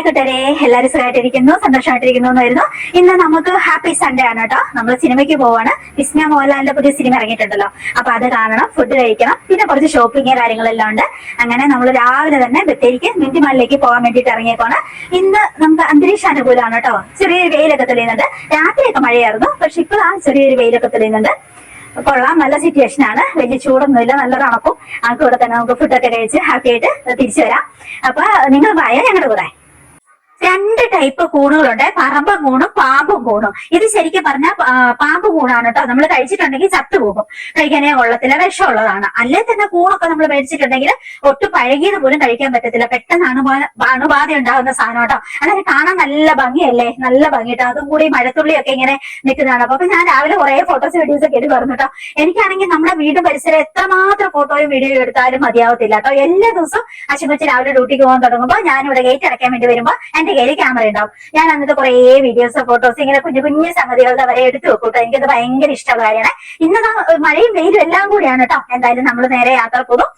കൂട്ടരെ എല്ലാവരും സുഖമായിട്ടിരിക്കുന്നു, സന്തോഷമായിട്ടിരിക്കുന്നു എന്നായിരുന്നു. ഇന്ന് നമുക്ക് ഹാപ്പി സൺഡേ ആണ് കേട്ടോ. നമ്മൾ സിനിമയ്ക്ക് പോവാണ്. വിസ്മയ മോഹൻലാലിന്റെ പുതിയ സിനിമ ഇറങ്ങിയിട്ടുണ്ടല്ലോ, അപ്പൊ അത് കാണണം, ഫുഡ് കഴിക്കണം, പിന്നെ കുറച്ച് ഷോപ്പിംഗ് കാര്യങ്ങളെല്ലാം ഉണ്ട്. അങ്ങനെ നമ്മൾ രാവിലെ തന്നെ ബത്തേരിക്ക് മിന്റിമാലിലേക്ക് പോകാൻ വേണ്ടിയിട്ട് ഇറങ്ങിയേക്കാണ്. ഇന്ന് നമുക്ക് അന്തരീക്ഷ അനുകൂലമാണ് കേട്ടോ. ചെറിയൊരു വെയിലൊക്കെ തെളിയുന്നുണ്ട്. രാത്രിയൊക്കെ മഴയായിരുന്നു, പക്ഷെ ഇപ്പോൾ ആ ചെറിയൊരു വെയിലൊക്കെ തെളിയുന്നുണ്ട്. കൊള്ളാം, നല്ല സിറ്റുവേഷൻ ആണ്. വലിയ ചൂടൊന്നുമില്ല, നല്ല തണുപ്പും. ആ കൂടെ തന്നെ നമുക്ക് ഫുഡൊക്കെ കഴിച്ച് ഹാപ്പി ആയിട്ട് തിരിച്ചു വരാം. അപ്പൊ നിങ്ങൾ പോയ ഞങ്ങളുടെ കൂടെ. രണ്ട് ടൈപ്പ് കൂണുകളുണ്ട്, പറമ്പൻ കൂണും പാമ്പും കൂണും. ഇത് ശരിക്കും പറഞ്ഞാൽ പാമ്പ് കൂണാണ് കേട്ടോ. നമ്മൾ കഴിച്ചിട്ടുണ്ടെങ്കിൽ ചത്തുപോകും, കഴിക്കാനേ കൊള്ളത്തില്ല, വിഷമുള്ളതാണ്. അല്ലേ തന്നെ കൂണൊക്കെ നമ്മൾ മേടിച്ചിട്ടുണ്ടെങ്കിൽ ഒട്ടും പഴകിയത് പോലും കഴിക്കാൻ പറ്റത്തില്ല. പെട്ടെന്ന് അണുബാധ ഉണ്ടാകുന്ന സാധനം കേട്ടോ. അതായത് കാണാൻ നല്ല ഭംഗിയല്ലേ, നല്ല ഭംഗിട്ടോ. അതും കൂടി മഴത്തുള്ളിയൊക്കെ ഇങ്ങനെ നിൽക്കുന്നതാണ്. അപ്പൊ ഞാൻ രാവിലെ കുറെ ഫോട്ടോസ് വീഡിയോസ് ഒക്കെ എടുത്ത് പറഞ്ഞു കേട്ടോ. എനിക്കാണെങ്കിൽ നമ്മുടെ വീടും പരിസരം എത്രമാത്രം ഫോട്ടോയും വീഡിയോയും എടുത്താലും മതിയാവത്തില്ല കേട്ടോ. എല്ലാ ദിവസവും അശ്വമച്ചി രാവിലെ ഡ്യൂട്ടിക്ക് പോകാൻ തുടങ്ങുമ്പോൾ ഞാനിവിടെ ഗേറ്റ് അടയ്ക്കാൻ വേണ്ടി വരുമ്പോൾ എന്റെ കയ്യിൽ ക്യാമറ ഉണ്ടാവും. ഞാൻ എന്നിട്ട് കുറെ വീഡിയോസ് ഫോട്ടോസ് ഇങ്ങനെ കുഞ്ഞു കുഞ്ഞു സംഗതികളുടെ വരെ എടുത്തു വെക്കൂട്ടോ. എനിക്കത് ഭയങ്കര ഇഷ്ടമുള്ള കാര്യമാണ്. ഇന്ന് മഴയും വെയിലും എല്ലാം കൂടിയാണ് കേട്ടോ. എന്തായാലും നമ്മൾ നേരെ യാത്ര പോകും.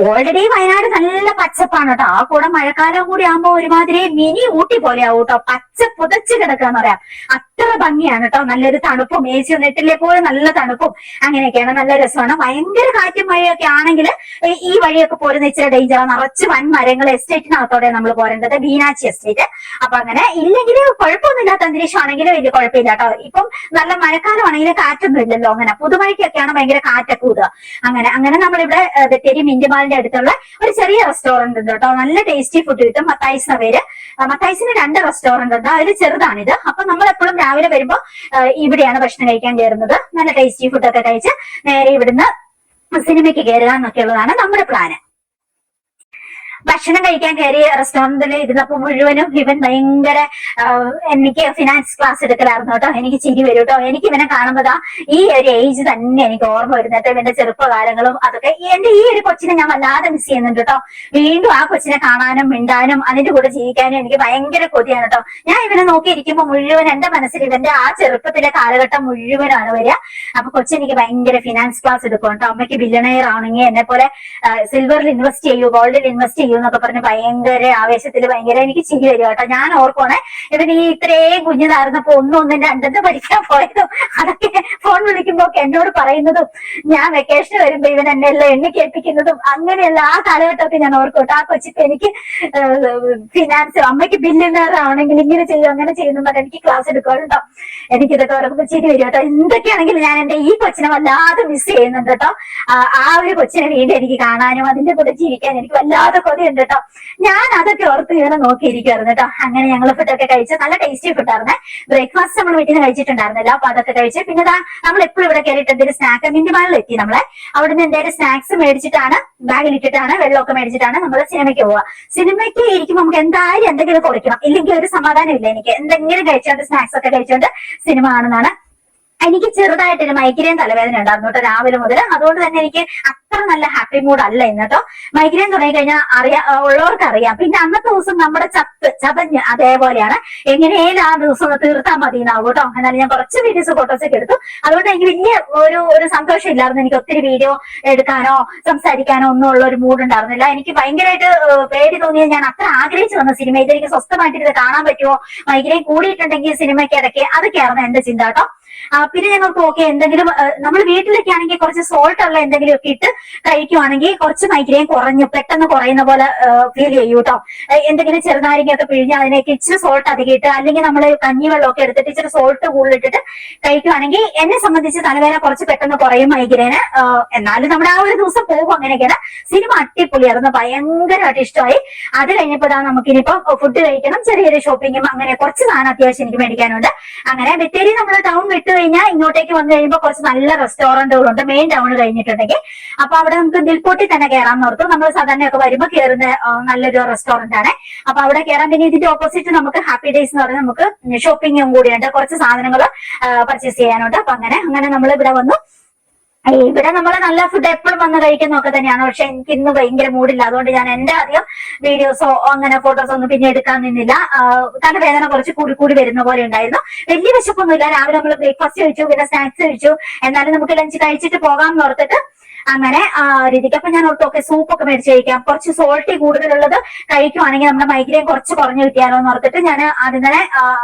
ഓൾറെഡി വയനാട് നല്ല പച്ചപ്പാണ് കേട്ടോ. ആ കൂടെ മഴക്കാലം കൂടി ആകുമ്പോ ഒരുമാതിരി മിനി ഊട്ടി പോലെ ആവും കേട്ടോ. പച്ച പുതച്ച് കിടക്കാന്ന് പറയാം. അത്ര ഭംഗിയാണ് കേട്ടോ. നല്ലൊരു തണുപ്പും, AC ഒന്നും ഇട്ടില്ലേ പോലും നല്ല തണുപ്പും അങ്ങനെയൊക്കെയാണ്. നല്ല രസമാണ്. ഭയങ്കര കാറ്റും മഴയൊക്കെ ആണെങ്കിൽ ഈ വഴിയൊക്കെ പോരുന്ന ഇച്ചിരി ഡേഞ്ചറാണ്. നിറച്ച് വൻ മരങ്ങൾ. എസ്റ്റേറ്റിനകത്തോടെ നമ്മൾ പോരേണ്ടത്, ബീനാച്ചി എസ്റ്റേറ്റ്. അപ്പൊ അങ്ങനെ ഇല്ലെങ്കിൽ കുഴപ്പമൊന്നുമില്ലാത്ത അന്തരീക്ഷമാണെങ്കിൽ വലിയ കുഴപ്പമില്ല കേട്ടോ. ഇപ്പം നല്ല മഴക്കാലമാണെങ്കിൽ കാറ്റൊന്നും ഇല്ലല്ലോ. അങ്ങനെ പുതുമഴയ്ക്കൊക്കെയാണ് ഭയങ്കര കാറ്റൊക്കെ ഊതുക. അങ്ങനെ നമ്മളിവിടെ ബത്തേരി മിന്റിമാലിന്റെ അടുത്തുള്ള ഒരു ചെറിയ റെസ്റ്റോറന്റ് ഉണ്ട് കേട്ടോ. നല്ല ടേസ്റ്റി ഫുഡ് കിട്ടും. മത്തായിസ് പേര്. മത്തായിസിന് 2 റെസ്റ്റോറന്റ് ഉണ്ട്, അതിൽ ചെറുതാണിത്. അപ്പൊ നമ്മൾ എപ്പോഴും രാവിലെ വരുമ്പോ ഇവിടെയാണ് ഭക്ഷണം കഴിക്കാൻ കയറുന്നത്. നല്ല ടേസ്റ്റി ഫുഡൊക്കെ കഴിച്ച് നേരെ ഇവിടുന്ന് സിനിമയ്ക്ക് കയറുക എന്നൊക്കെ ഉള്ളതാണ് നമ്മുടെ പ്ലാന്. ഭക്ഷണം കഴിക്കാൻ കയറിയ റെസ്റ്റോറന്റിൽ ഇരുന്നപ്പോ മുഴുവനും ഇവൻ ഭയങ്കര എനിക്ക് ഫിനാൻസ് ക്ലാസ് എടുക്കലായിരുന്നു കേട്ടോ. എനിക്ക് ചിരി വരും കേട്ടോ. എനിക്ക് ഇവനെ കാണുമ്പോഴാ ഈ ഒരു ഏജ് തന്നെ എനിക്ക് ഓർമ്മ വരുന്നത്. ഇവന്റെ ചെറുപ്പകാലങ്ങളും അതൊക്കെ. എന്റെ ഈ ഒരു കൊച്ചിനെ ഞാൻ വല്ലാതെ മിസ് ചെയ്യുന്നുണ്ട് കേട്ടോ. വീണ്ടും ആ കൊച്ചിനെ കാണാനും മിണ്ടാനും അതിന്റെ കൂടെ ജീവിക്കാനും എനിക്ക് ഭയങ്കര കൊതിയാണ് കേട്ടോ. ഞാൻ ഇവനെ നോക്കിയിരിക്കുമ്പോ മുഴുവൻ എന്റെ മനസ്സിൽ ഇവന്റെ ആ ചെറുപ്പത്തിലെ കാലഘട്ടം മുഴുവനാണ് വരിക. അപ്പൊ കൊച്ചെനിക്ക് ഭയങ്കര ഫിനാൻസ് ക്ലാസ് എടുക്കും കേട്ടോ. അമ്മയ്ക്ക് ബില്യണയർ ആണെങ്കിൽ എന്നെ പോലെ സിൽവറിൽ ഇൻവെസ്റ്റ് ചെയ്യൂ, ഗോൾഡിൽ ഇൻവെസ്റ്റ് ചെയ്യൂ എന്നൊക്കെ പറഞ്ഞ് ഭയങ്കര ആവേശത്തിൽ ഭയങ്കര എനിക്ക് ചിരി വരിക കേട്ടോ. ഞാൻ ഓർക്കണേ ഇവന് ഈ ഇത്രയും കുഞ്ഞിതായിരുന്നപ്പോ 1, 1, 2 പഠിക്കാൻ പോയതും അതൊക്കെ ഫോൺ വിളിക്കുമ്പോ ഒക്കെ എന്നോട് പറയുന്നതും ഞാൻ വെക്കേഷൻ വരുമ്പോ ഇവൻ എന്നെ എല്ലാം എണ്ണിക്കേൽപ്പിക്കുന്നതും അങ്ങനെയല്ല ആ കാലഘട്ടമൊക്കെ ഞാൻ ഓർക്കോട്ടെ. ആ കൊച്ചിപ്പോ എനിക്ക് ഫിനാൻസ്, അമ്മയ്ക്ക് ബില്യണയർ ആണെങ്കിൽ ഇങ്ങനെ ചെയ്യും അങ്ങനെ ചെയ്യുന്നു പറഞ്ഞാൽ എനിക്ക് ക്ലാസ് എടുക്കാറുണ്ടോ. എനിക്കിതൊക്കെ ഓർക്കുമ്പോ ചിരി വരും കേട്ടോ. എന്തൊക്കെയാണെങ്കിലും ഞാൻ എന്റെ ഈ കൊച്ചിനെ വല്ലാതെ മിസ് ചെയ്യുന്നുണ്ട് കേട്ടോ. ആ ഒരു കൊച്ചിനെ വീണ്ടും എനിക്ക് കാണാനും അതിന്റെ കൂടെ ജീവിക്കാൻ എനിക്ക് വല്ലാതെ കൊതിയുണ്ട് കേട്ടോ. ഞാൻ അതൊക്കെ ഓർത്ത് ഇങ്ങനെ നോക്കിയിരിക്കുവായിരുന്നു കേട്ടോ. അങ്ങനെ ഞങ്ങൾ ഫുഡൊക്കെ കഴിച്ച് നല്ല ടേസ്റ്റി ഫുഡായിരുന്നേ. ബ്രേക്ക്ഫാസ്റ്റ് നമ്മൾ വീട്ടിൽ നിന്ന് കഴിച്ചിട്ടുണ്ടായിരുന്നല്ലോ. അപ്പൊ അതൊക്കെ കഴിച്ച് പിന്നെ നമ്മൾ എപ്പോഴും ഇവിടെ കയറിയിട്ട് എന്തെങ്കിലും സ്നാക്ക് മിന്റിമാലിൽ എത്തി. നമ്മളെ അവിടുന്ന് എന്തെങ്കിലും സ്നാക്സ് മേടിച്ചിട്ടാണ്, ബാഗിൽ ഇട്ടിട്ടാണ്, വെള്ളമൊക്കെ മേടിച്ചിട്ടാണ് നമ്മൾ സിനിമയ്ക്ക് പോവുക. സിനിമയ്ക്ക് ഇരിക്കുമ്പോൾ നമുക്ക് എന്തായാലും എന്തെങ്കിലും കൊടുക്കണം, ഇല്ലെങ്കിൽ ഒരു സമാധാനം ഇല്ല. എനിക്ക് എന്തെങ്കിലും കഴിച്ചോണ്ട് സ്നാക്സ് ഒക്കെ കഴിച്ചോണ്ട് സിനിമ കാണുന്നതാണ്. എനിക്ക് ചെറുതായിട്ടൊരു മൈഗ്രെയിൻ തലവേദന ഉണ്ടായിരുന്നു കേട്ടോ രാവിലെ മുതൽ. അതുകൊണ്ട് തന്നെ എനിക്ക് അത്ര നല്ല ഹാപ്പി മൂഡ് അല്ല ഇന്ന് കേട്ടോ. മൈഗ്രെയിൻ തുടങ്ങി കഴിഞ്ഞാൽ ഉള്ളവർക്ക് അറിയാം. പിന്നെ അന്നത്തെ ദിവസം നമ്മുടെ ചതഞ്ഞ് അതേപോലെയാണ്. എങ്ങനെയും ആ ദിവസം തീർത്താൽ മതി എന്നാവും കേട്ടോ. എന്നാലും ഞാൻ കുറച്ച് വീഡിയോസ് ഫോട്ടോസ് ഒക്കെ എടുത്തു. അതുകൊണ്ട് എനിക്ക് വലിയ ഒരു സന്തോഷം ഇല്ലായിരുന്നു. എനിക്ക് ഒത്തിരി വീഡിയോ എടുക്കാനോ സംസാരിക്കാനോ ഒന്നും ഉള്ള ഒരു മൂഡ് ഉണ്ടായിരുന്നില്ല. എനിക്ക് ഭയങ്കരമായിട്ട് പേടി തോന്നിയത് ഞാൻ അത്ര ആഗ്രഹിച്ചു വന്ന സിനിമ ഇതെനിക്ക് സ്വസ്ഥമായിട്ട് ഇത് കാണാൻ പറ്റുമോ, മൈഗ്രെയിൻ കൂടിയിട്ടുണ്ടെങ്കിൽ സിനിമയ്ക്ക് ഇടയ്ക്ക്, അതൊക്കെയായിരുന്നു എന്റെ ചിന്ത കേട്ടോ. പിന്നെ ഞങ്ങൾക്ക് ഓക്കെ എന്തെങ്കിലും നമ്മൾ വീട്ടിലൊക്കെ ആണെങ്കിൽ കുറച്ച് സോൾട്ട് ഉള്ള എന്തെങ്കിലും ഒക്കെ ഇട്ട് കഴിക്കുവാണെങ്കിൽ കുറച്ച് മൈഗ്രെയിൻ പെട്ടെന്ന് കുറയുന്ന പോലെ ഫീൽ ചെയ്യൂ കേട്ടോ. എന്തെങ്കിലും ചെറുനാരങ്ങയൊക്കെ പിഴിഞ്ഞ് അതിനേക്ക് ഇച്ചിരി സോൾട്ട് അധികം ഇട്ട്, അല്ലെങ്കിൽ നമ്മൾ കഞ്ഞിവെള്ളമൊക്കെ എടുത്തിട്ട് ഇച്ചിരി സോൾട്ട് കൂടുതലിട്ടിട്ട് കഴിക്കുവാണെങ്കിൽ എന്നെ സംബന്ധിച്ച് തലവേദന കുറച്ച് പെട്ടെന്ന് കുറയും മൈഗ്രെയിന്. എന്നാലും നമ്മുടെ ആ ഒരു ദിവസം പോകും. അങ്ങനെയൊക്കെയാണ്. സിനിമ അടിപൊളിയായിരുന്നു, ഭയങ്കരമായിട്ട് ഇഷ്ടമായി. അത് കഴിഞ്ഞപ്പോൾ നമുക്കിനിയിപ്പം ഫുഡ് കഴിക്കണം, ചെറിയൊരു ഷോപ്പിങ്ങും അങ്ങനെ കുറച്ച് സാധനം അത്യാവശ്യം എനിക്ക് മേടിക്കാനുണ്ട്. അങ്ങനെ ബത്തേരി നമ്മൾ ടൗൺ വിട്ട് കഴിഞ്ഞാൽ ഇങ്ങോട്ടേക്ക് വന്നു കഴിയുമ്പോൾ കുറച്ച് നല്ല റെസ്റ്റോറന്റുകളുണ്ട് മെയിൻ ടൗൺ കഴിഞ്ഞിട്ടുണ്ടെങ്കിൽ. അപ്പൊ അവിടെ നമുക്ക് ദിൽപോട്ടി തന്നെ കയറാൻ ഓർത്തു. നമ്മൾ സാധാരണയൊക്കെ വരുമ്പോൾ കയറുന്ന നല്ലൊരു റെസ്റ്റോറന്റ് ആണ്. അപ്പൊ അവിടെ കയറാൻ. പിന്നെ ഇതിന്റെ ഓപ്പോസിറ്റ് നമുക്ക് ഹാപ്പി ഡേയ്സ് എന്ന് പറഞ്ഞാൽ നമുക്ക് ഷോപ്പിങ്ങും കൂടിയുണ്ട്, കുറച്ച് സാധനങ്ങൾ പർച്ചേസ് ചെയ്യാനുണ്ട്. അപ്പൊ അങ്ങനെ നമ്മൾ ഇവിടെ വന്നു. ഇവിടെ നമ്മൾ നല്ല ഫുഡ് എപ്പോഴും വന്ന് കഴിക്കുന്നൊക്കെ തന്നെയാണ്. പക്ഷെ എനിക്ക് ഇന്ന് ഭയങ്കര മൂഡില്ല. അതുകൊണ്ട് ഞാൻ എന്റെ അധികം വീഡിയോസോ അങ്ങനെ ഫോട്ടോസോ ഒന്നും പിന്നെ എടുക്കാൻ നിന്നില്ല. തലവേദന കുറച്ച് കൂടി വരുന്ന പോലെ ഉണ്ടായിരുന്നു. വലിയ വിശപ്പൊന്നുമില്ല. രാവിലെ നമ്മൾ ബ്രേക്ക്ഫാസ്റ്റ് കഴിച്ചു, പിന്നെ സ്നാക്സ് കഴിച്ചു. എന്നാലും നമുക്ക് ലഞ്ച് കഴിച്ചിട്ട് പോകാമെന്ന് ഓർത്തിട്ട് അങ്ങനെ രീതിക്ക്. അപ്പൊ ഞാൻ ഓർത്തു ഓക്കെ സൂപ്പൊക്കെ മേടിച്ച് കഴിക്കാം, കുറച്ച് സോൾട്ടി കൂടുതലുള്ളത് കഴിക്കുവാണെങ്കിൽ നമ്മുടെ മൈഗ്രെയിൻ കുറച്ച് കുറഞ്ഞു കിട്ടിയാലോ എന്ന് ഓർത്തിട്ട് ഞാൻ ആദ്യം തന്നെ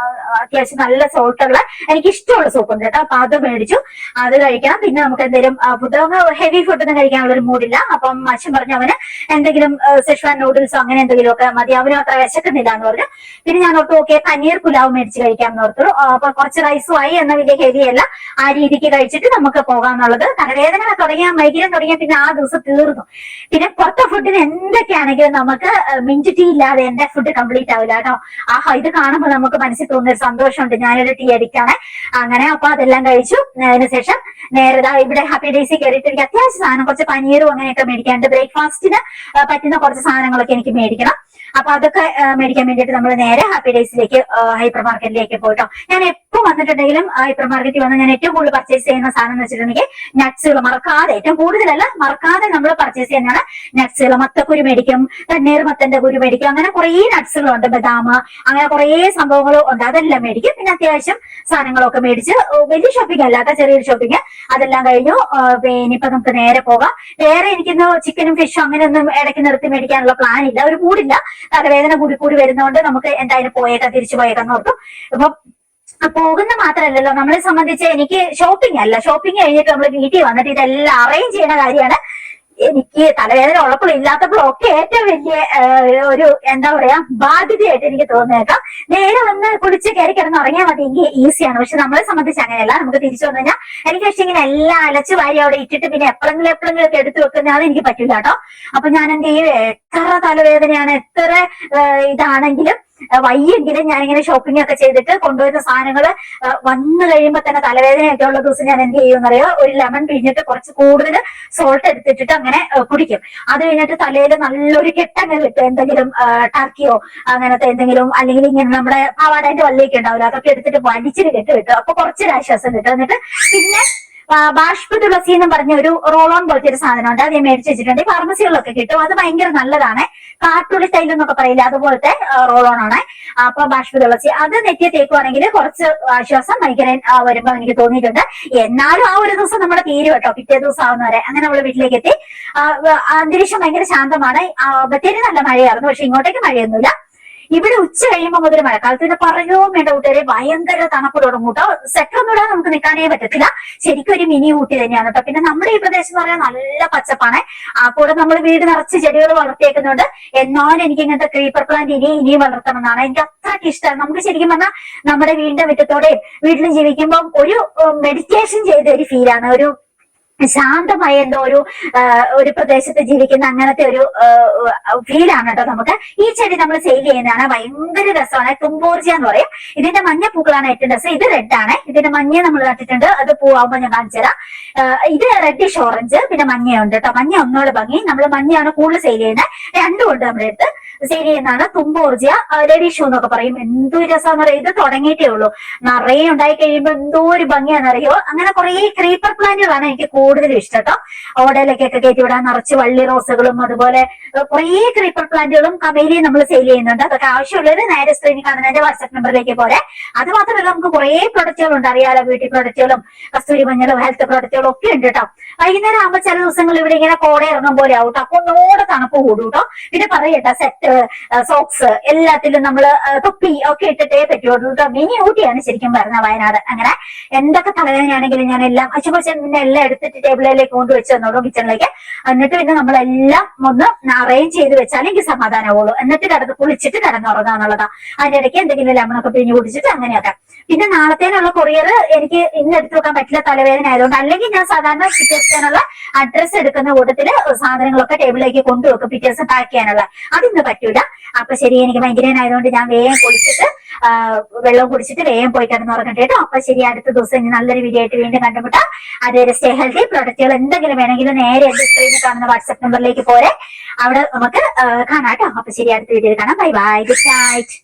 അത്യാവശ്യം നല്ല സോൾട്ടുള്ള എനിക്ക് ഇഷ്ടമുള്ള സൂപ്പ് ഉണ്ട് കേട്ടോ, അപ്പൊ അത് മേടിച്ചു. അത് കഴിക്കണം. പിന്നെ നമുക്ക് എന്തെങ്കിലും ഫുഡ് ഹെവി ഫുഡൊന്നും കഴിക്കാനുള്ള ഒരു മൂഡില്ല. അപ്പം അച്ഛൻ പറഞ്ഞു അവന് എന്തെങ്കിലും സെഷ്വാൻ നൂഡിൽസോ അങ്ങനെ എന്തെങ്കിലും ഒക്കെ മതി, അവനും അത്ര വിശക്കുന്നില്ല എന്ന് പറഞ്ഞു. പിന്നെ ഞാൻ ഓർത്തു ഓക്കെ പനീർ പുലാവ് മേടിച്ച് കഴിക്കാം എന്ന് ഓർത്തു. അപ്പൊ കുറച്ച് റൈസും ആയി, എന്ന വലിയ ഹെവി അല്ല, ആ രീതിക്ക് കഴിച്ചിട്ട് നമുക്ക് പോകാന്നുള്ളത്. തലവേദന തുടങ്ങിയ മൈഗ്രെയിൻ തുടങ്ങിയ പിന്നെ ആ ദിവസം തീർന്നു. പിന്നെ പുറത്തെ ഫുഡിന് എന്തൊക്കെയാണെങ്കിലും നമുക്ക് മിന്റ് ടീ ഇല്ലാതെ എന്റെ ഫുഡ് കംപ്ലീറ്റ് ആവില്ല കേട്ടോ. ആഹാ, ഇത് കാണുമ്പോൾ നമുക്ക് മനസ്സിൽ തോന്നുന്ന ഒരു സന്തോഷമുണ്ട്. ഞാനൊരു ടീ അഡിക്റ്റാണ്. അങ്ങനെ അപ്പൊ അതെല്ലാം കഴിച്ചു. അതിനുശേഷം നേരെ ഇവിടെ ഹാപ്പി ഡേയ്സിൽ കയറിയിട്ട് എനിക്ക് അത്യാവശ്യം സാധനം കുറച്ച് പനീറും അങ്ങനെയൊക്കെ മേടിക്കാനുണ്ട്. ബ്രേക്ക്ഫാസ്റ്റിന് പറ്റുന്ന കുറച്ച് സാധനങ്ങളൊക്കെ എനിക്ക് മേടിക്കണം. അപ്പൊ അതൊക്കെ മേടിക്കാൻ വേണ്ടിയിട്ട് നമ്മൾ നേരെ ഹാപ്പി ഡേയ്സിലേക്ക് ഹൈപ്പർ മാർക്കറ്റിലേക്ക് പോയിട്ടോ. ഞാൻ എപ്പോൾ വന്നിട്ടുണ്ടെങ്കിലും ഹൈപ്പർ മാർക്കറ്റിൽ വന്ന് ഞാൻ ഏറ്റവും കൂടുതൽ പർച്ചേസ് ചെയ്യുന്ന സാധനം എന്ന് വെച്ചിട്ടുണ്ടെങ്കിൽ നട്ട്സുകൾ മറക്കാതെ, ഏറ്റവും കൂടുതലല്ല മറക്കാതെ നമ്മൾ പർച്ചേസ് ചെയ്യുന്നതാണ് നട്ട്സുകൾ. മത്തക്കുരു മേടിക്കും, തണ്ണീർമത്തന്റെ കുരു മേടിക്കും, അങ്ങനെ കുറേ നട്ട്സുകളുണ്ട്, ബദാം, അങ്ങനെ കുറേ സംഭവങ്ങളും ഉണ്ട്, അതെല്ലാം മേടിക്കും. പിന്നെ അത്യാവശ്യം സാധനങ്ങളൊക്കെ മേടിച്ച് വലിയ ഷോപ്പിംഗ് അല്ലാത്ത ചെറിയൊരു ഷോപ്പിംഗ് അതെല്ലാം കഴിഞ്ഞു. പിന്നെ ഇപ്പൊ നമുക്ക് നേരെ പോകാം. വേറെ എനിക്കിന്ന് ചിക്കനും ഫിഷും അങ്ങനെയൊന്നും ഇടയ്ക്ക് നിർത്തി മേടിക്കാനുള്ള പ്ലാൻ ഇല്ല, ഒരു മൂടില്ല. തലവേദന കൂടി വരുന്നതുകൊണ്ട് നമുക്ക് എന്തായാലും പോയേക്കാം, തിരിച്ചു പോയേക്കാന്ന് ഓർത്തു. അപ്പൊ പോകുന്ന മാത്രമല്ലല്ലോ നമ്മളെ സംബന്ധിച്ച് എനിക്ക് ഷോപ്പിംഗ് അല്ല, ഷോപ്പിംഗ് കഴിഞ്ഞിട്ട് നമ്മൾ വീട്ടിൽ വന്നിട്ട് ഇതെല്ലാം അറേഞ്ച് ചെയ്യുന്ന കാര്യമാണ്. എനിക്ക് തലവേദന ഉള്ളപ്പോഴും ഇല്ലാത്തപ്പോഴും ഒക്കെ ഏറ്റവും വലിയ ഒരു എന്താ പറയാ ബാധ്യതയായിട്ട് എനിക്ക് തോന്നിയേക്കാം. നേരെ വന്ന് കുളിച്ച് കയറി കിടന്ന് ഉറങ്ങിയാൽ മതി, എങ്കിൽ ഈസിയാണ്. പക്ഷെ നമ്മളെ സംബന്ധിച്ച് അങ്ങനെയല്ല. നമുക്ക് തിരിച്ചു വന്നു കഴിഞ്ഞാൽ എനിക്ക് പക്ഷെ ഇങ്ങനെ എല്ലാം അലച്ചു വാരി അവിടെ ഇട്ടിട്ട് പിന്നെ എപ്പോഴെങ്കിലും ഒക്കെ എടുത്തു വെക്കുന്ന അത് എനിക്ക് പറ്റില്ല കേട്ടോ. അപ്പൊ ഞാൻ എന്ത് ചെയ്യും, എത്ര തലവേദനയാണ് എത്ര ഇതാണെങ്കിലും വയ്യെങ്കിലും ഞാനിങ്ങനെ ഷോപ്പിംഗ് ഒക്കെ ചെയ്തിട്ട് കൊണ്ടുവരുന്ന സാധനങ്ങൾ വന്നു കഴിയുമ്പോ തന്നെ തലവേദനയൊക്കെ ഉള്ള ദിവസം ഞാൻ എന്ത് ചെയ്യുമെന്നറിയോ, ഒരു ലെമൺ പിഴിഞ്ഞിട്ട് കുറച്ച് കൂടുതൽ സോൾട്ട് എടുത്തിട്ടിട്ട് അങ്ങനെ കുടിക്കും. അത് കഴിഞ്ഞിട്ട് തലയിൽ നല്ലൊരു കെട്ടങ്ങ് കിട്ടും, എന്തെങ്കിലും ടർക്കിയോ അങ്ങനത്തെ എന്തെങ്കിലും, അല്ലെങ്കിൽ ഇങ്ങനെ നമ്മുടെ പാവാടേന്റെ വള്ളിയൊക്കെ ഉണ്ടാവില്ല, അതൊക്കെ എടുത്തിട്ട് വലിച്ചിട്ട് കെട്ട് കിട്ടും. അപ്പൊ കുറച്ചൊരു ആശ്വാസം കിട്ടും. എന്നിട്ട് പിന്നെ ബാഷ്പ തുളസി എന്ന് പറഞ്ഞ ഒരു റോൾ ഓൺ പോലത്തെ ഒരു സാധനം ഉണ്ട്, അത് ഞാൻ മേടിച്ച് വെച്ചിട്ടുണ്ട്. ഫാർമസികളിലൊക്കെ കിട്ടും, അത് ഭയങ്കര നല്ലതാണ്. കാട്ടുള്ളി സ്റ്റൈൽ എന്നൊക്കെ പറയില്ല, അതുപോലത്തെ റോൾ ഓൺ ആണ്. അപ്പൊ ബാഷ്പ തുളസി അത് നെറ്റിയെ തേക്കുവാണെങ്കിൽ കുറച്ച് ആശ്വാസം മൈഗ്രൈൻ വരുമ്പോ എനിക്ക് തോന്നിയിട്ടുണ്ട്. എന്നാലും ആ ഒരു ദിവസം നമ്മുടെ തീരും കേട്ടോ, പിറ്റേ ദിവസം ആവുന്നവരെ. അങ്ങനെ നമ്മള് വീട്ടിലേക്ക് എത്തി. അന്തരീക്ഷം ഭയങ്കര ശാന്തമാണ്. ബത്തേരി നല്ല മഴയായിരുന്നു, പക്ഷെ ഇങ്ങോട്ടേക്ക് മഴയൊന്നുമില്ല. ഇവിടെ ഉച്ച കഴിയുമ്പോൾ മുതൽ മഴക്കാലത്ത് പിന്നെ പറയുകയും വേണ്ട കൂട്ടുകാരെ, ഭയങ്കര തണുപ്പ് തുടങ്ങും കേട്ടോ. സെറ്റൊന്നും ഇടാൻ നമുക്ക് നിൽക്കാനേ പറ്റത്തില്ല. ശരിക്കും ഒരു മിനി ഊട്ടി തന്നെയാണ് കേട്ടോ. പിന്നെ നമ്മുടെ ഈ പ്രദേശം എന്ന് പറയാൻ നല്ല പച്ചപ്പാണ്. കൂടെ നമ്മൾ വീട് നിറച്ച് ചെടികൾ വളർത്തിയേക്കുന്നുണ്ട്. എന്നാലും എനിക്ക് ഇങ്ങനത്തെ ക്രീപ്പർ പ്ലാന്റ് ഇനിയും വളർത്തണം എന്നാണ് എനിക്ക് അത്രയ്ക്ക് ഇഷ്ടമാണ്. നമുക്ക് ശരിക്കും പറഞ്ഞാൽ നമ്മുടെ വീടിന്റെ മുറ്റത്തോടെയും വീട്ടിലും ജീവിക്കുമ്പോൾ ഒരു മെഡിറ്റേഷൻ ചെയ്ത ഒരു ഫീലാണ്, ഒരു ശാന്തമായ എന്തോ ഒരു പ്രദേശത്ത് ജീവിക്കുന്ന അങ്ങനത്തെ ഒരു ഫീലാണ് കേട്ടോ നമുക്ക്. ഈ ചെടി നമ്മൾ സെയിൽ ചെയ്യുന്നതാണ്, ഭയങ്കര രസമാണ്. തുമ്പോർജിയ എന്ന് പറയും. ഇതിന്റെ മഞ്ഞ പൂക്കളാണ് ഏറ്റവും രസം. ഇത് റെഡ് ആണ്, ഇതിന്റെ മഞ്ഞ നമ്മൾ നട്ടിട്ടുണ്ട്, അത് പൂവാകുമ്പോൾ ഞാൻ കാണിച്ചു തരാം. ഇത് റെഡിഷ് ഓറഞ്ച്, പിന്നെ മഞ്ഞയുണ്ട് കേട്ടോ. മഞ്ഞ ഒന്നോട് ഭംഗി, നമ്മൾ മഞ്ഞയാണ് കൂടുതൽ സെയിൽ ചെയ്യുന്നത്. രണ്ടും ഉണ്ട് നമ്മുടെ അടുത്ത് സെയിൽ ചെയ്യുന്നതാണ്. തുമ്പോർജിയ, റെഡിഷു എന്നൊക്കെ പറയും. എന്തോ രസമാണെന്ന് പറയാം. ഇത് തുടങ്ങിയിട്ടേ ഉള്ളൂ, നിറയെ ഉണ്ടായി കഴിയുമ്പോൾ എന്തോ ഒരു ഭംഗിയാണെന്നറിയോ. അങ്ങനെ കുറെ ക്രീപ്പർ പ്ലാന്റുകളാണ് എനിക്ക് കൂടുതലും ഇഷ്ടം കേട്ടോ. ഓടയിലേക്കൊക്കെ കയറ്റി വിടാൻ നിറച്ച് വള്ളി റോസുകളും അതുപോലെ കുറെ ക്രീപ്പർ പ്ലാന്റുകളും കമേലിയും നമ്മൾ സെയിൽ ചെയ്യുന്നുണ്ട്. അതൊക്കെ ആവശ്യമുള്ളത് നേരെ സ്ക്രീനിൽ കാണുന്ന എന്റെ വാട്സ്ആപ്പ് നമ്പറിലേക്ക് പോലെ. അത് മാത്രമല്ല നമുക്ക് കുറെ പ്രൊഡക്റ്റുകളുണ്ട്, അറിയാലോ, ബ്യൂട്ടി പ്രൊഡക്റ്റുകളും കസ്തൂരി മഞ്ഞളും ഹെൽത്ത് പ്രൊഡക്റ്റുകളും ഒക്കെ ഉണ്ട് കേട്ടോ. വൈകുന്നേരം ആകുമ്പോൾ ചില ദിവസങ്ങൾ ഇവിടെ ഇങ്ങനെ കോട ഇറങ്ങും പോലെ ആവും കേട്ടോ. അപ്പൊ ഒന്നോടെ തണുപ്പ് കൂടും കേട്ടോ. പിന്നെ പറയട്ടെ, സെറ്റ് സോക്സ് എല്ലാത്തിലും നമ്മള് തൊപ്പി ഒക്കെ ഇട്ടിട്ടേ പറ്റുള്ളൂ കേട്ടോ. മിനി ഊട്ടിയാണ് ശരിക്കും പറഞ്ഞ വയനാട്. അങ്ങനെ എന്തൊക്കെ തലവേദനയാണെങ്കിലും ഞാൻ എല്ലാം അച്ഛൻ എല്ലാം എടുത്തിട്ട് ടേബിളിലേക്ക് കൊണ്ടുവച്ച് തന്നോളൂ കിച്ചണിലേക്ക്. എന്നിട്ട് പിന്നെ നമ്മളെല്ലാം ഒന്ന് അറേഞ്ച് ചെയ്ത് വെച്ചാൽ എനിക്ക് സമാധാനമാവുള്ളൂ. എന്നിട്ട് കിടന്ന് കുളിച്ചിട്ട് കിടന്നുറങ്ങുക എന്നുള്ളതാ. അതിന്റെ ഇടയ്ക്ക് എന്തെങ്കിലും ലെമണൊക്കെ പിഴിഞ്ഞ് കുടിച്ചിട്ട് അങ്ങനെയൊക്കെ. പിന്നെ നാളത്തേനുള്ള കൊറിയർ എനിക്ക് ഇന്ന് എടുത്തു വെക്കാൻ പറ്റില്ല, തലവേദന ആയതുകൊണ്ട്. അല്ലെങ്കിൽ ഞാൻ സാധാരണ പിറ്റേ ദിവസത്തിനുള്ള അഡ്രസ് എടുക്കുന്ന കൂട്ടത്തില് സാധനങ്ങളൊക്കെ ടേബിളിലേക്ക് കൊണ്ടുവെക്കും പിറ്റേ ദിവസം പാക്ക് ചെയ്യാനുള്ള. അതിന്ന് പറ്റൂല. അപ്പൊ ശരി, എനിക്ക് മൈഗ്രൈൻ ആയതുകൊണ്ട് ഞാൻ വേഗം കുളിച്ചിട്ട് വെള്ളം കുടിച്ചിട്ട് വേഗം പോയി കിടന്നുറങ്ങട്ടെ കേട്ടോ. അപ്പൊ ശരി, അടുത്ത ദിവസം ഇനി നല്ലൊരു വീഡിയോ ആയിട്ട് വീണ്ടും കണ്ടുമുട്ടാം. അതുവരെ സ്റ്റേ ഹെൽത്തി. പ്രൊഡക്റ്റുകൾ എന്തെങ്കിലും വേണമെങ്കിലും നേരെ എന്റെ സ്ക്രീനിൽ കാണുന്ന വാട്സ്ആപ്പ് നമ്പറിലേക്ക് പോരെ, അവിടെ നമുക്ക് കാണാം കേട്ടോ. അപ്പൊ ശരി, അടുത്ത വീഡിയോയിൽ കാണാം. Bye bye, good night.